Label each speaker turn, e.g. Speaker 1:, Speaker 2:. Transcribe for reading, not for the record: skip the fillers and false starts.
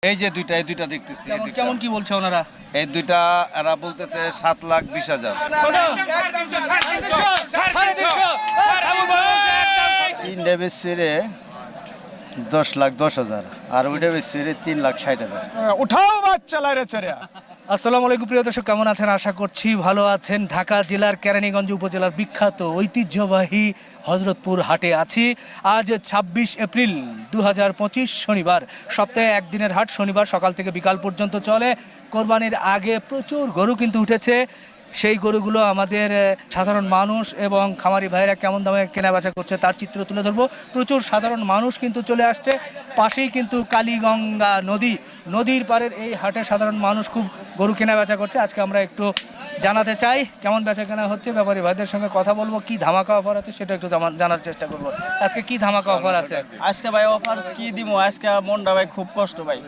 Speaker 1: এই যে এই দুইটা দেখতেছি
Speaker 2: কেমন কি বলছে ওনারা?
Speaker 1: এই দুইটা এরা বলতেছে 7,20,000।
Speaker 3: তিনটা বেশি রে 10,10,000 আর ওইটা বেশি রে 3,60,000।
Speaker 4: উঠাও বাচ্চা লাইরে চড়িয়া।
Speaker 2: আসসালামু আলাইকুম প্রিয় দর্শক, কেমন আছেন? আশা করছি ভালো আছেন। ঢাকা জেলার কেরানীগঞ্জ উপজেলার বিখ্যাত ঐতিহ্যবাহী হযরতপুর হাটে আছি। আজ 26 এপ্রিল 2025 শনিবার। সপ্তাহে একদিনের হাট, শনিবার সকাল থেকে বিকাল পর্যন্ত চলে। কোরবানির আগে প্রচুর গরু কিন্তু উঠেছে। সেই গরুগুলো আমাদের সাধারণ মানুষ এবং খামারি ভাইয়েরা কেমন দামে কেনাবেচা করছে তার চিত্র তুলে ধরবো। প্রচুর সাধারণ মানুষ কিন্তু চলে আসছে। পাশেই কিন্তু কালীগঙ্গা নদীর পাড়ের এই হাটে সাধারণ মানুষ খুব গরু কেনাবেচা করছে। আজকে আমরা একটু জানাতে চাই কেমন বেচা কেনা হচ্ছে। ব্যাপারী ভাইদের সঙ্গে কথা বলবো, কি ধামাকা অফার আছে সেটা একটু জানার চেষ্টা করবো। আজকে কি ধামাকা অফার আছে?
Speaker 5: আজকে ভাই অফার কি দিব, আজকে মনটা ভাই খুব কষ্ট ভাই।